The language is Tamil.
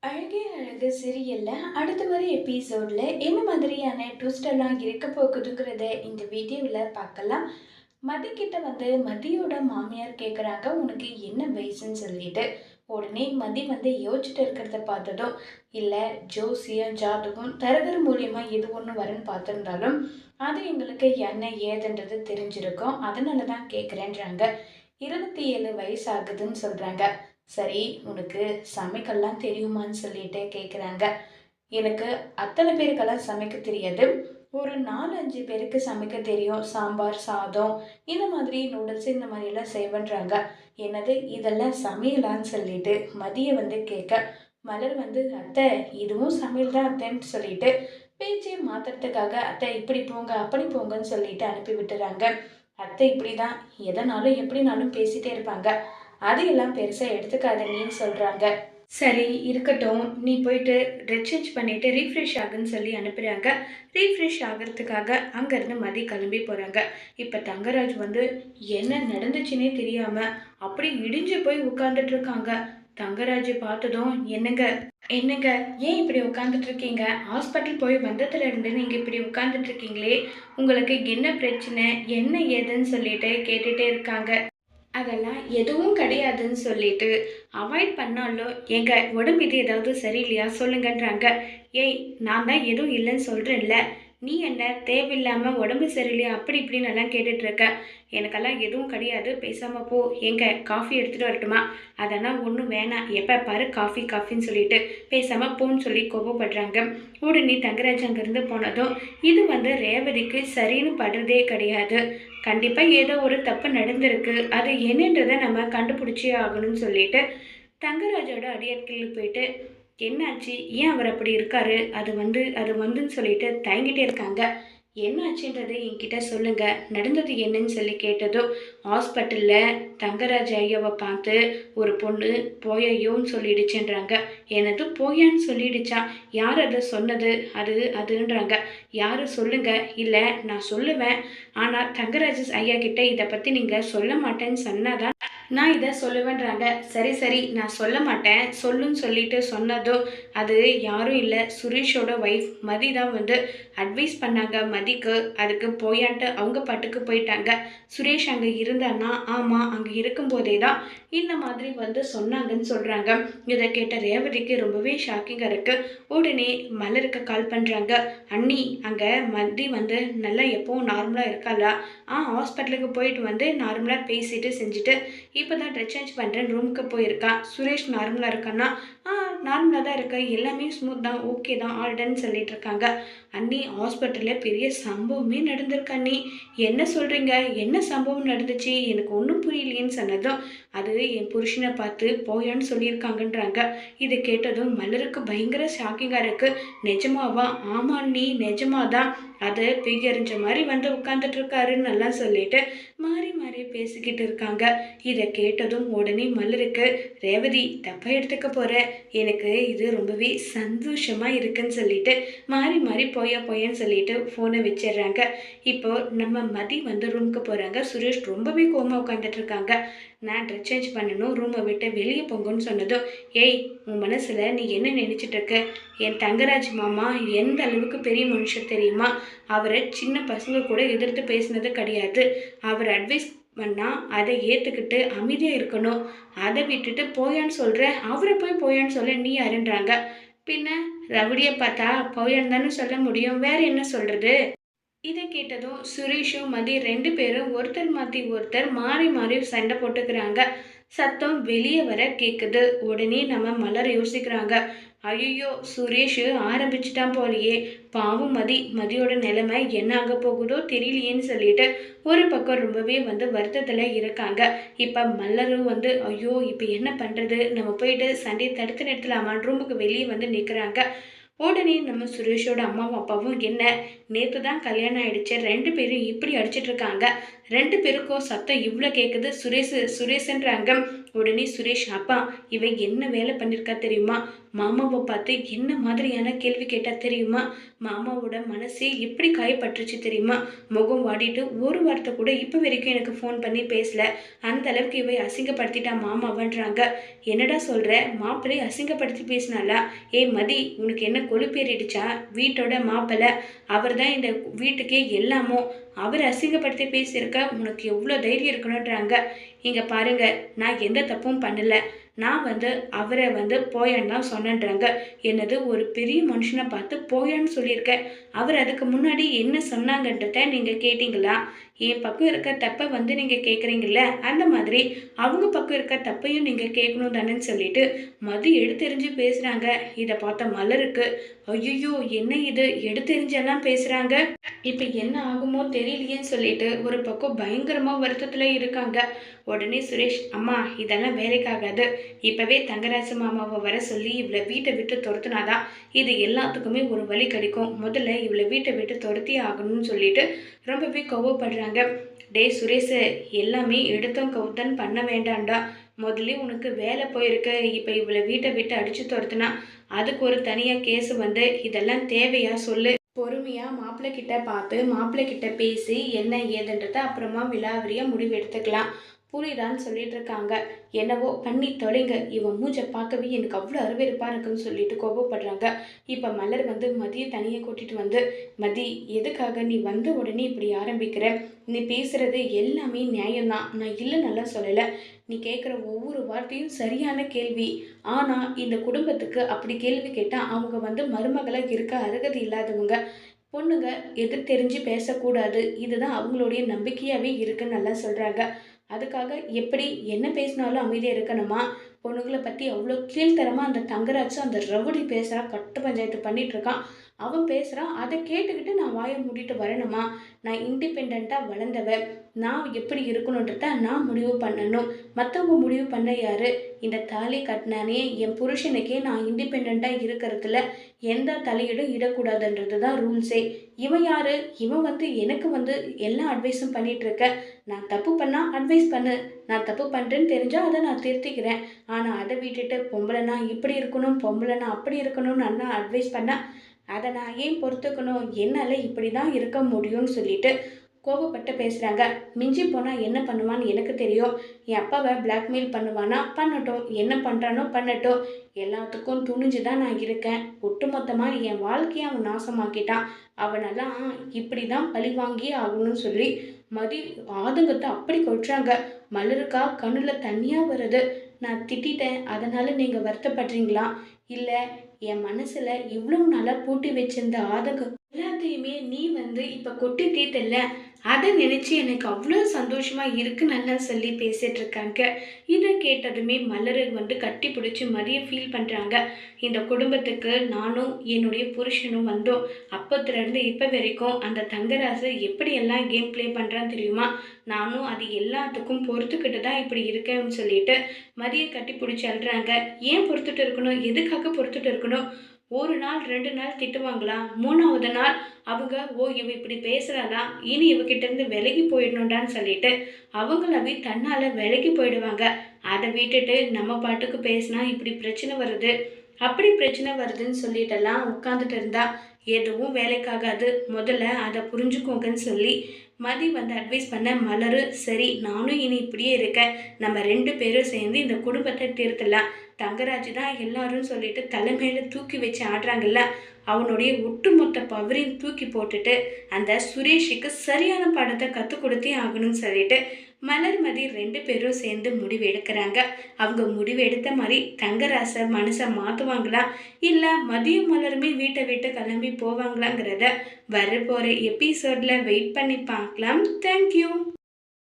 அழகே அழகு சீரியல்ல அடுத்த வர எபிசோட்ல என்ன மாதிரியான ட்விஸ்ட் எல்லாம் இருக்க போகுதுங்கிறத இந்த வீடியோவில் பார்க்கலாம். மதி கிட்ட மதியோட மாமியார் கேட்குறாங்க, உனக்கு என்ன வயசுன்னு சொல்லிட்டு. உடனே மதி யோசிச்சுட்டு இருக்கிறத பார்த்ததும், இல்லை ஜோசியம் ஜாதகம் தரகர் மூலியமா எது ஒன்று வரும்னு பார்த்துருந்தாலும் அது எங்களுக்கு என்ன ஏதுன்றது தெரிஞ்சிருக்கும், அதனால தான் கேட்குறேன்றாங்க. 27 வயசு ஆகுதுன்னு சொல்றாங்க. சரி, உனக்கு சமைக்கலாம் தெரியுமான்னு சொல்லிட்டு கேட்குறாங்க. எனக்கு அத்தனை பேருக்கெல்லாம் சமைக்க தெரியாது. ஒரு 4, 5 பேருக்கு சமைக்க தெரியும். சாம்பார், சாதம், இந்த மாதிரி நூடுல்ஸ் இந்த மாதிரியெல்லாம் செய்வேன்றாங்க. என்னது இதெல்லாம் சமையலான்னு சொல்லிட்டு மதிய கேட்க, மலர் அத்தை இதுவும் சமையல் தான் அத்தைன்னு சொல்லிட்டு பேச்சை மாத்துறதுக்காக, அத்தை இப்படி போங்க அப்படி போங்கன்னு சொல்லிட்டு அனுப்பி விட்டுறாங்க. அத்தை இப்படிதான் எதனாலும் எப்படினாலும் பேசிட்டே இருப்பாங்க. அதையெல்லாம் பெருசா எடுத்துக்காத நீன்னு சொல்றாங்க. சரி இருக்கட்டும், நீ போயிட்டு ட்ரெஸ் சேஞ்ச் பண்ணிட்டு ரீஃப்ரெஷ் ஆகுன்னு சொல்லி அனுப்புறாங்க. ரீஃப்ரெஷ் ஆகிறதுக்காக அங்கேருந்து மதி கிளம்பி போகிறாங்க. இப்போ தங்கராஜ் என்ன நடந்துச்சுன்னே தெரியாமல் அப்படி இடிஞ்சு போய் உட்கார்ந்துட்டு இருக்காங்க. தங்கராஜை பார்த்ததும், என்னங்க என்னங்க ஏன் இப்படி உட்காந்துட்டு இருக்கீங்க? ஹாஸ்பிட்டல் போய் வந்ததுல இருந்து நீங்கள் இப்படி உட்காந்துட்டு இருக்கீங்களே, உங்களுக்கு என்ன பிரச்சனை என்ன ஏதுன்னு சொல்லிட்டு கேட்டுட்டே இருக்காங்க. அதெல்லாம் எதுவும் கிடையாதுன்னு சொல்லிட்டு அவாய்ட் பண்ணாலும், எங்க உடம்பு இது ஏதாவது சரியில்லையா சொல்லுங்கன்றாங்க. ஏய், நான் தான் எதுவும் இல்லைன்னு சொல்கிறேன்ல, நீ என்ன தேவையில்லாம உடம்பு சரியில்லையா அப்படி இப்படின்னு எல்லாம் கேட்டுட்டு இருக்க. எனக்கெல்லாம் எதுவும் கிடையாது, பேசாம போ. எங்க காஃபி எடுத்துட்டு வரட்டுமா? அதெல்லாம் ஒன்றும் வேணாம், எப்போ பாரு காஃபி காஃபின்னு சொல்லிட்டு பேசாம போன்னு சொல்லி கோபப்படுறாங்க. உடனே தங்கராஜ் அங்கேருந்து போனதும், இது ரேவதிக்கு சரின்னு படுறதே கிடையாது. கண்டிப்பாக ஏதோ ஒரு தப்பு நடந்திருக்கு, அது என்னன்றதை நம்ம கண்டுபிடிச்சே ஆகணும்னு சொல்லிட்டு தங்கராஜோட அடியாட்களுக்கு போயிட்டு, என்னாச்சு ஏன் அவர் அப்படி இருக்காரு, அது வந்துன்னு சொல்லிட்டு தயங்கிட்டே இருக்காங்க. என்னாச்சுன்றதை என்கிட்ட சொல்லுங்க, நடந்தது என்னன்னு சொல்லி கேட்டதும், ஹாஸ்பிட்டலில் தங்கராஜ் ஐயாவை பார்த்து ஒரு பொண்ணு போயையோன்னு சொல்லிடுச்சுன்றாங்க. எனது போயான்னு சொல்லிடுச்சா? யார் அதை சொன்னது? அதுன்றாங்க. யார் சொல்லுங்க. இல்லை நான் சொல்லுவேன், ஆனால் தங்கராஜ் ஐயா கிட்ட இதை பற்றி நீங்கள் சொல்ல மாட்டேன்னு சொன்னாதான் நான் இதை சொல்லுவேன்றாங்க. சரி சரி நான் சொல்ல மாட்டேன் சொல்லுன்னு சொல்லிட்டு சொன்னதும், அது யாரும் இல்லை, சுரேஷோட ஒய்ஃப் மதி தான் அட்வைஸ் பண்ணாங்க மதிக்கு. அதுக்கு போயான்ட்டு அவங்க பாட்டுக்கு போயிட்டாங்க. சுரேஷ் அங்கே இருந்தான்னா, ஆமாம் அங்கே இருக்கும்போதே தான் இந்த மாதிரி சொன்னாங்கன்னு சொல்கிறாங்க. இதை கேட்ட ரேவதிக்கு ரொம்பவே ஷாக்கிங்காக இருக்குது. உடனே மலருக்கு கால் பண்ணுறாங்க. அண்ணி, அங்கே மதி நல்லா எப்போவும் நார்மலாக இருக்காளா? ஹாஸ்பிட்டலுக்கு போயிட்டு நார்மலாக பேசிட்டு செஞ்சுட்டு இப்போ தான் ட்ரெஸ் சேஞ்ச் பண்ணுறேன் ரூமுக்கு போயிருக்கா. சுரேஷ் நார்மலாக இருக்கான்னா? நார்மலாக தான் இருக்கா, எல்லாமே ஸ்மூத் தான், ஓகே தான், ஆல்டன்னு சொல்லிட்டு இருக்காங்க. அண்ணி, ஹாஸ்பிட்டலில் பெரிய சம்பவமே நடந்திருக்கு அண்ணி. என்ன சொல்கிறீங்க? என்ன சம்பவம் நடந்துச்சு? எனக்கு ஒன்றும் புரியலையேன்னு சொன்னதும், அது என் புருஷனை பார்த்து போயான்னு சொல்லியிருக்காங்கன்றாங்க. இதை கேட்டதும் மலருக்கு பயங்கர ஷாக்கிங்காக இருக்குது. நிஜமாவா? ஆமா அண்ணி, நிஜமாதான். அதை பிகறிஞ்ச மாதிரி உட்காந்துட்டு இருக்காருன்னு நல்லா சொல்லிட்டு மாறி மாறி பேசிக்கிட்டு இருக்காங்க. இதை கேட்டதும் உடனே மலருக்கு, ரேவதி தப்பா எடுத்துக்க போற, எனக்கு இது ரொம்பவே சந்தோஷமா இருக்குன்னு சொல்லிட்டு மாறி மாறி போயேன்னு சொல்லிட்டு ஃபோனை வச்சிடுறாங்க. இப்போ நம்ம மதி ரூமுக்கு போகிறாங்க. சுரேஷ் ரொம்பவே கோமா உட்காந்துட்டு இருக்காங்க. நான் ட்ரெஸ் சேஞ்ச் பண்ணணும், ரூமை விட்டு வெளியே போங்கன்னு சொன்னதும், ஏய் உன் மனசில் நீ என்ன நினச்சிட்டு இருக்க? என் தங்கராஜ் மாமா எந்த அளவுக்கு பெரிய மனுஷன் தெரியுமா? அவரை சின்ன பசங்க கூட எதிர்த்து பேசினது கிடையாது. அவர் அட்வைஸ் பண்ணால் அதை ஏற்றுக்கிட்டு அமைதியாக இருக்கணும். அதை விட்டுட்டு போயான்னு சொல்கிற, அவரை போய் போயான்னு சொல்ல நீ யாருன்றாங்க. பின்ன ரவுடியை பார்த்தா போயான்னு தானே சொல்ல முடியும், வேற என்ன சொல்கிறது? இதை கேட்டதும் சுரேஷும் மதி 2 பேரும் ஒருத்தர் மாற்றி ஒருத்தர் மாறி மாறி சண்டை போட்டுக்கிறாங்க. சத்தம் வெளியே வர கேட்குது. உடனே நம்ம மலர் யோசிக்கிறாங்க. ஐயோ, சுரேஷ் ஆரம்பிச்சிட்டான் போலையே, பாவம் மதியோட நிலைமை என்ன ஆக போகுதோ தெரியலையேன்னு சொல்லிட்டு ஒரு பக்கம் ரொம்பவே வருத்தத்தில் இருக்காங்க. இப்போ மலரும் ஐயோ இப்போ என்ன பண்ணுறது, நம்ம போயிட்டு சண்டையை தடுத்து நிறுத்தலாமான் ரூமுக்கு வெளியே நிற்கிறாங்க. உடனே நம்ம சுரேஷோட அம்மாவும் அப்பாவும், என்ன நேற்று தான் கல்யாணம் ஆயிடுச்சு, 2 பேரும் இப்படி அடிச்சிட்டு இருக்காங்க, 2 பேருக்கும் சத்தம் இவ்வளோ கேட்குது, சுரேஷன்றாங்க. உடனே சுரேஷ், அப்பா இவன் என்ன வேலை பண்ணியிருக்கா தெரியுமா, மாமாவை பார்த்து என்ன மாதிரியான கேள்வி கேட்டா தெரியுமா, மாமாவோட மனசே எப்படி காயப்பட்டுருச்சு தெரியுமா, முகம் வாடிட்டு ஒரு வார்த்தை கூட இப்போ வரைக்கும் எனக்கு ஃபோன் பண்ணி பேசல, அந்த அளவுக்கு இவை அசிங்கப்படுத்திட்டா மாமாவன்றாங்க. என்னடா சொல்ற, மாப்பிள்ளை அசிங்கப்படுத்தி பேசினாலா? மதி, உனக்கு என்ன கொழுப்பேறிடுச்சா? வீட்டோட மாப்பிள்ளை, அவர் தான் இந்த வீட்டுக்கே எல்லாமோ, அவர் அசிங்கப்படுத்தி பேசியிருக்க உனக்கு எவ்வளோ தைரியம் இருக்கணுன்றாங்க. இங்கே பாருங்க, நான் எந்த தப்பும் பண்ணலை, நான் அவரை போயான்னு தான் சொன்னேன்றாங்க. என்னது, ஒரு பெரிய மனுஷனை பார்த்து போயான்னு சொல்லியிருக்கேன், அவர் அதுக்கு முன்னாடி என்ன சொன்னாங்கன்றத நீங்கள் கேட்டிங்களா? என் பக்கம் இருக்க தப்பை நீங்கள் கேட்குறீங்கள, அந்த மாதிரி அவங்க பக்கம் இருக்க தப்பையும் நீங்கள் கேட்கணும் தானேன்னு சொல்லிட்டு மது எடுத்தெறிஞ்சு பேசுகிறாங்க. இதை பார்த்த மலருக்கு, ஐயோ என்ன இது, எடுத்தெறிஞ்செல்லாம் பேசுகிறாங்க, இப்போ என்ன ஆகுமோ தெரியலையேன்னு சொல்லிட்டு ஒரு பக்கம் பயங்கரமாக வருத்தத்தில் இருக்காங்க. உடனே சுரேஷ், அம்மா இதெல்லாம் வேலைக்காகாது, இப்போவே தங்கராஜு மாமாவை வர சொல்லி இவளை வீட்டை விட்டு துரத்துனாதான் இது எல்லாத்துக்குமே ஒரு வழி கிடைக்கும், முதல்ல இவளை வீட்டை விட்டு துரத்தி ஆகணும்னு சொல்லிட்டு ரொம்பவே கோவப்படுறாங்க. டே சுரேஷ், எல்லாமே எடுத்தோம் கவுத்தன் பண்ண வேண்டாம்டா, முதல்ல உனக்கு வேலை போயிருக்கு, இப்போ இவளை வீட்டை விட்டு அடித்து துரத்துனா அதுக்கு ஒரு தனியாக கேஸு இதெல்லாம் தேவையா சொல்லு, பொறுமையாக மாப்பிள்ளை கிட்ட பார்த்து மாப்பிள்ளை கிட்ட பேசி என்ன ஏதுன்றதை அப்புறமா விலாவரியாக முடிவு எடுத்துக்கலாம், புரியுதான்னு சொல்லிட்டு இருக்காங்க. என்னவோ பண்ணி தொலைங்க, இவன் மூஞ்சை பார்க்கவே எனக்கு அவ்வளோ அருவெருப்பாக இருக்குன்னு சொல்லிட்டு கோபப்படுறாங்க. இப்போ மலர் மதியை தனியாக கூட்டிகிட்டு மதி, எதுக்காக நீ உடனே இப்படி ஆரம்பிக்கிற, நீ பேசுகிறது எல்லாமே நியாயம்தான், நான் இல்லை நல்லா சொல்லலை, நீ கேட்குற ஒவ்வொரு வார்த்தையும் சரியான கேள்வி, ஆனால் இந்த குடும்பத்துக்கு அப்படி கேள்வி கேட்டால் அவங்க மருமகளாக இருக்க அருகதை இல்லாதவங்க, பொண்ணுங்க எது தெரிஞ்சு பேசக்கூடாது, இதுதான் அவங்களுடைய நம்பிக்கையாகவே இருக்குன்னு நல்லா சொல்கிறாங்க. அதுக்காக எப்படி என்ன பேசினாலும் அமைதியாக இருக்கணுமா, பொண்ணுங்களை பற்றி அவ்வளோ கீழ்த்தரமாக அந்த தங்கராஜும் அந்த ரவுடி பேசுகிறான், கட்டு பஞ்சாயத்து பண்ணிகிட்ருக்கான், அவன் பேசுகிறான், அதை கேட்டுக்கிட்டு நான் வாயை மூடிட்டு வரணுமா, நான் இண்டிபெண்ட்டாக வளர்ந்தவ, நான் எப்படி இருக்கணுன்றத நான் முடிவு பண்ணணும், மற்றவங்க முடிவு பண்ண யார், இந்த தாலி கட்டினானே என் புருஷனுக்கே நான் இண்டிபெண்ட்டாக இருக்கிறதுல எந்த தலையீடும் இடக்கூடாதுன்றது தான் ரூல்ஸே, இவன் யார், இவன் எனக்கு எல்லா அட்வைஸும் பண்ணிகிட்ருக்க, நான் தப்பு பண்ணால் அட்வைஸ் பண்ணு, நான் தப்பு பண்ணுறேன்னு தெரிஞ்சால் அதை நான் திருத்திக்கிறேன், ஆனால் அதை விட்டுட்டு பொம்பளைனா இப்படி இருக்கணும், பொம்பளைனா அப்படி இருக்கணும்னு நான் அட்வைஸ் பண்ணேன், அதை நான் ஏன் பொறுத்துக்கணும், என்னால் இப்படி தான் இருக்க முடியும்னு சொல்லிட்டு கோபப்பட்டு பேசுகிறாங்க. மிஞ்சி போனால் என்ன பண்ணுவான்னு எனக்கு தெரியும், என் அப்பாவை பிளாக்மெயில் பண்ணுவானா பண்ணட்டும், என்ன பண்ணுறானோ பண்ணட்டும், எல்லாத்துக்கும் துணிஞ்சு தான் நான் இருக்கேன், ஒட்டுமொத்தமாக என் வாழ்க்கையை அவன் நாசமாக்கிட்டான், அவனெல்லாம் இப்படி தான் பழி வாங்கி ஆகணும்னு சொல்லி மதி ஆதங்கத்தை அப்படி கொட்டுறாங்க. மலருக்கா கண்ணில் தண்ணியாக வருது. நான் திட்டேன், அதனால் நீங்கள் வருத்தப்படுறீங்களா, இல்லை என் மனசில் இவ்வளோ நாளாக பூட்டி வச்சிருந்த ஆதங்கம் எல்லாத்தையுமே நீ இப்போ கொட்டி தீர்த்தல, அதை நினச்சி எனக்கு அவ்வளோ சந்தோஷமாக இருக்குன்னு சொல்லி பேசிகிட்டு இருக்காங்க. இதை கேட்டதுமே மலர் கட்டி பிடிச்சி மதிய ஃபீல் பண்ணுறாங்க. இந்த குடும்பத்துக்கு நானும் என்னுடைய புருஷனும் வந்தோம், அப்போத்துலேருந்து இப்போ வரைக்கும் அந்த தங்கராசு எப்படியெல்லாம் கேம் ப்ளே பண்ணுறான்னு தெரியுமா, நானும் அது எல்லாத்துக்கும் பொறுத்துக்கிட்டு தான் இப்படி இருக்கேன்னு சொல்லிட்டு மதியை கட்டி பிடிச்சி அழுறாங்க. ஏன் பொறுத்துட்டு இருக்கணும், எதுக்காக பொறுத்துட்டு இருக்கணும், ஒரு நாள் 2 நாள் திட்டுவாங்களா, 3வது நாள் அவங்க இவ இப்படி பேசுகிறாளா, இனி இவகிட்டேருந்து விலகி போயிடணுண்டான்னு சொல்லிட்டு அவங்களாவே தன்னால் விலகி போயிடுவாங்க. அதை விட்டுட்டு நம்ம பாட்டுக்கு பேசினா இப்படி பிரச்சனை வருது, அப்படி பிரச்சனை வருதுன்னு சொல்லிட்டெல்லாம் உட்காந்துட்டு இருந்தா எதுவும் வேலைக்காகாது, முதல்ல அதை புரிஞ்சுக்கோங்கன்னு சொல்லி மதி அட்வைஸ் பண்ண மலரு, சரி நானும் இனி இப்படியே இருக்கேன், நம்ம 2 பேரும் சேர்ந்து இந்த குடும்பத்தை தீர்த்தலாம், தங்கராஜ் தான் எல்லாரும் சொல்லிட்டு தலைமையில தூக்கி வச்சு ஆடுறாங்கல்ல, அவனுடைய ஒட்டுமொத்த பவரையும் தூக்கி போட்டுட்டு அந்த சுரேஷுக்கு சரியான பாடத்தை கற்றுக் கொடுத்தே ஆகணும்னு சொல்லிட்டு மலர் மதி 2 பேரும் சேர்ந்து முடிவு எடுக்கிறாங்க. அவங்க முடிவு எடுத்த மாதிரி தங்கராச மனசை மாற்றுவாங்களா, இல்லை மதியம் மலருமே வீட்டை விட்டு கிளம்பி போவாங்களாங்கிறத வரப்போகிற எபிசோடில் வெயிட் பண்ணி பார்க்கலாம். தேங்க்யூ.